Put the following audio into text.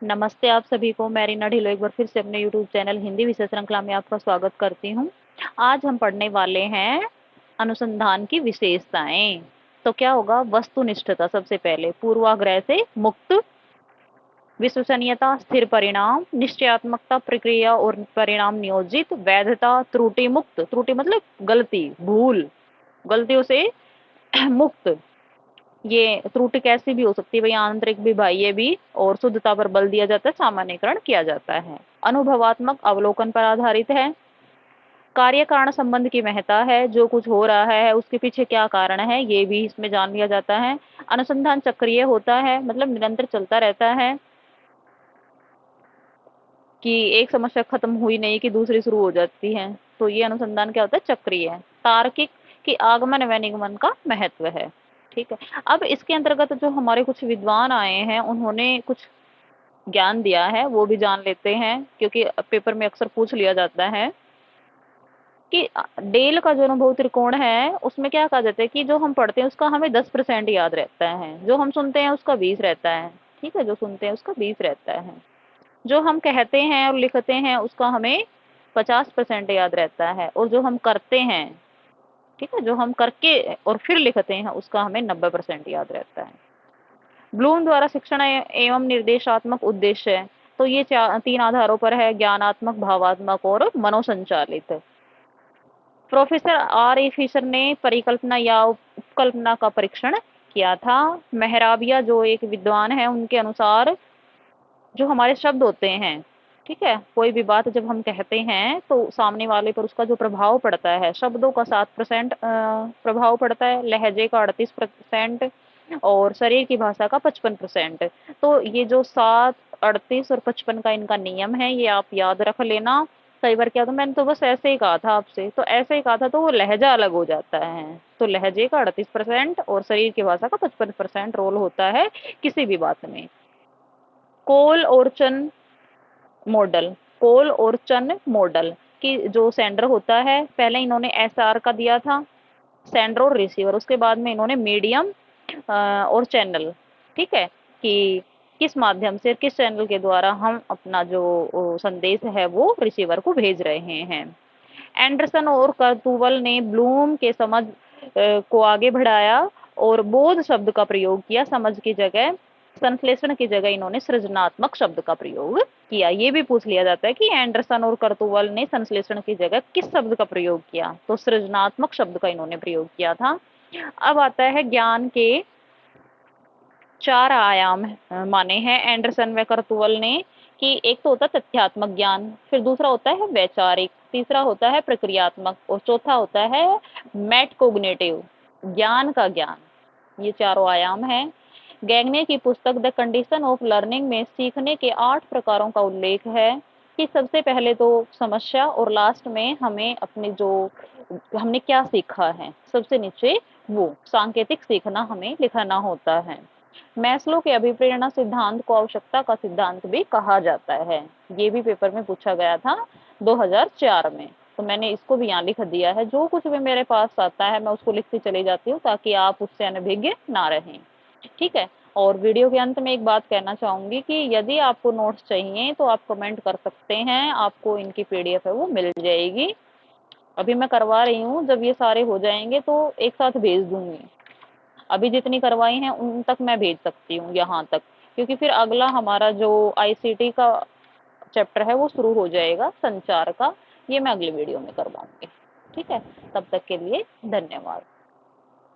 नमस्ते आप सभी को। मैं रीना ढिल्लो एक बार फिर से अपने यूट्यूब चैनल हिंदी विषय श्रृंखला में आपका स्वागत करती हूँ। आज हम पढ़ने वाले हैं अनुसंधान की विशेषताएं। तो क्या होगा? वस्तुनिष्ठता सबसे पहले, पूर्वाग्रह से मुक्त, विश्वसनीयता, स्थिर परिणाम, निश्चयात्मकता, प्रक्रिया और परिणाम नियोजित, वैधता, त्रुटि मुक्त, त्रुटि मतलब गलती, भूल, गलतियों से मुक्त। ये त्रुटि कैसी भी हो सकती है भाई, आंतरिक भी बाह्य भी, और शुद्धता पर बल दिया जाता है, सामान्यकरण किया जाता है। अनुभवात्मक अवलोकन पर आधारित है। कार्य कारण संबंध की महत्ता है, जो कुछ हो रहा है उसके पीछे क्या कारण है ये भी इसमें जान लिया जाता है। अनुसंधान चक्रीय होता है, मतलब निरंतर चलता रहता है, कि एक समस्या खत्म हुई नहीं कि दूसरी शुरू हो जाती है। तो ये अनुसंधान क्या होता है? चक्रीय है। तार्किक, कि आगमन व निगमन का महत्व है। ठीक है। अब इसके अंतर्गत जो हमारे कुछ विद्वान आए हैं उन्होंने कुछ ज्ञान दिया है, वो भी जान लेते हैं, क्योंकि पेपर में अक्सर पूछ लिया जाता है कि डेल का जो अनुभव त्रिकोण है उसमें क्या कहा जाता है कि जो हम पढ़ते हैं उसका हमें 10% याद रहता है, जो हम सुनते हैं उसका 20 रहता है। ठीक है, जो सुनते हैं उसका 20 रहता है, जो हम कहते हैं और लिखते हैं उसका हमें 50% याद रहता है, और जो हम करते हैं, ठीक है, जो हम करके और फिर लिखते हैं उसका हमें 90% याद रहता है। ब्लूम द्वारा शिक्षण एवं निर्देशात्मक उद्देश्य है। तो ये तीन आधारों पर है: ज्ञानात्मक, भावात्मक और मनोसंचालित। प्रोफेसर आर ए फिशर ने परिकल्पना या उपकल्पना का परीक्षण किया था। मेहराबिया जो एक विद्वान है, उनके अनुसार जो हमारे शब्द होते हैं, ठीक है, कोई भी बात जब हम कहते हैं तो सामने वाले पर उसका जो प्रभाव पड़ता है, शब्दों का 7% प्रभाव पड़ता है, लहजे का 38% और शरीर की भाषा का 55%। तो ये जो 7, 38 और 55 का इनका नियम है, ये आप याद रख लेना। कई बार क्या होता, मैंने तो बस ऐसे ही कहा था आपसे, तो ऐसे ही कहा था तो वो लहजा अलग हो जाता है। तो लहजे का 38% और शरीर की भाषा का 55% रोल होता है किसी भी बात में। कोल और चन मॉडल, कोल और चन मॉडल की जो सेंडर होता है, पहले इन्होंने एसआर का दिया था, सेंडर और रिसीवर, उसके बाद में इन्होंने मीडियम और चैनल, ठीक है, कि किस माध्यम से, किस चैनल के द्वारा हम अपना जो संदेश है वो रिसीवर को भेज रहे हैं। एंडरसन और कर्तुवल ने ब्लूम के समझ को आगे बढ़ाया और बोध शब्द का प्रयोग किया, समझ की जगह, संश्लेषण की जगह इन्होंने सृजनात्मक शब्द का प्रयोग किया। ये भी पूछ लिया जाता है कि एंडरसन और कर्तुवल ने संश्लेषण की जगह किस शब्द का प्रयोग किया, तो सृजनात्मक शब्द का इन्होंने प्रयोग किया था। अब आता है ज्ञान के 4 आयाम माने हैं एंडरसन व कर्तुवल ने, कि एक तो होता है तथ्यात्मक ज्ञान, फिर दूसरा होता है वैचारिक, तीसरा होता है प्रक्रियात्मक और चौथा होता है मेटकोग्निटिव, ज्ञान का ज्ञान। ये चारों आयाम हैं। गैगने की पुस्तक द कंडीशन ऑफ लर्निंग में सीखने के 8 प्रकारों का उल्लेख है, कि सबसे पहले तो समस्या और लास्ट में हमें अपने जो हमने क्या सीखा है सबसे नीचे, वो सांकेतिक सीखना हमें लिखना होता है। मैस्लो के अभिप्रेरणा सिद्धांत को आवश्यकता का सिद्धांत भी कहा जाता है। ये भी पेपर में पूछा गया था 2004 में। तो मैंने इसको भी यहाँ लिख दिया है, जो कुछ भी मेरे पास आता है मैं उसको लिखती चली जाती हूँ ताकि आप उससे अनभिज्ञ ना रहें। ठीक है। और वीडियो के अंत में एक बात कहना चाहूंगी कि यदि आपको नोट्स चाहिए तो आप कमेंट कर सकते हैं, आपको इनकी पीडीएफ है वो मिल जाएगी। अभी मैं करवा रही हूँ, जब ये सारे हो जाएंगे तो एक साथ भेज दूंगी। अभी जितनी करवाई हैं उन तक मैं भेज सकती हूँ यहाँ तक, क्योंकि फिर अगला हमारा जो आईसीटी का चैप्टर है वो शुरू हो जाएगा, संचार का। ये मैं अगली वीडियो में करवाऊंगी। ठीक है, तब तक के लिए धन्यवाद।